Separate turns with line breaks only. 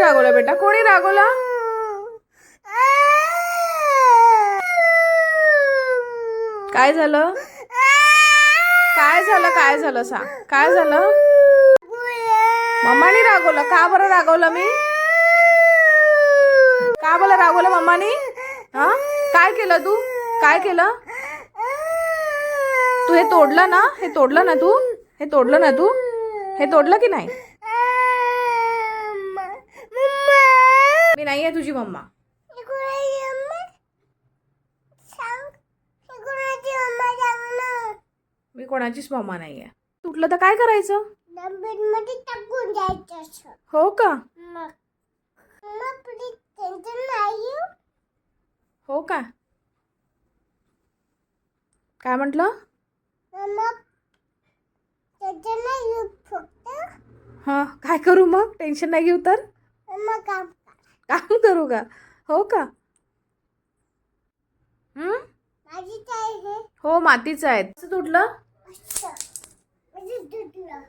रागवलं बेटा? कोणी रागवलं? काय झालं? काय झालं? काय झालं सांग? काय झालं? मम्मानी रागवलं? का बरं रागवलं मी? का बरं रागवलं मम्मानी? हा, काय केलं तू? काय केलं तू? हे तोडलं ना? हे तोडलं ना तू? हे तोडलं ना तू? हे तोडलं की नाही? मी नाही आहे तुझी मम्मा. मी कोणाचीच मम्मा नाही आहे. तुटलं तर काय करायचं?
मध्ये टाकून द्यायचं.
हो का?
मम्मा प्लीज टेन्शन नाही.
हो का? काय म्हटलं?
मम्मा टेन्शन नाही फक्त.
हां, काय करू मग? टेन्शन नाही घेऊ तर?
मम्मा काम
काम करू का? हो का?
माझी काय आहे?
हो, मातीचं आहे. कसं तुटलं?
असं म्हणजे तुटलं.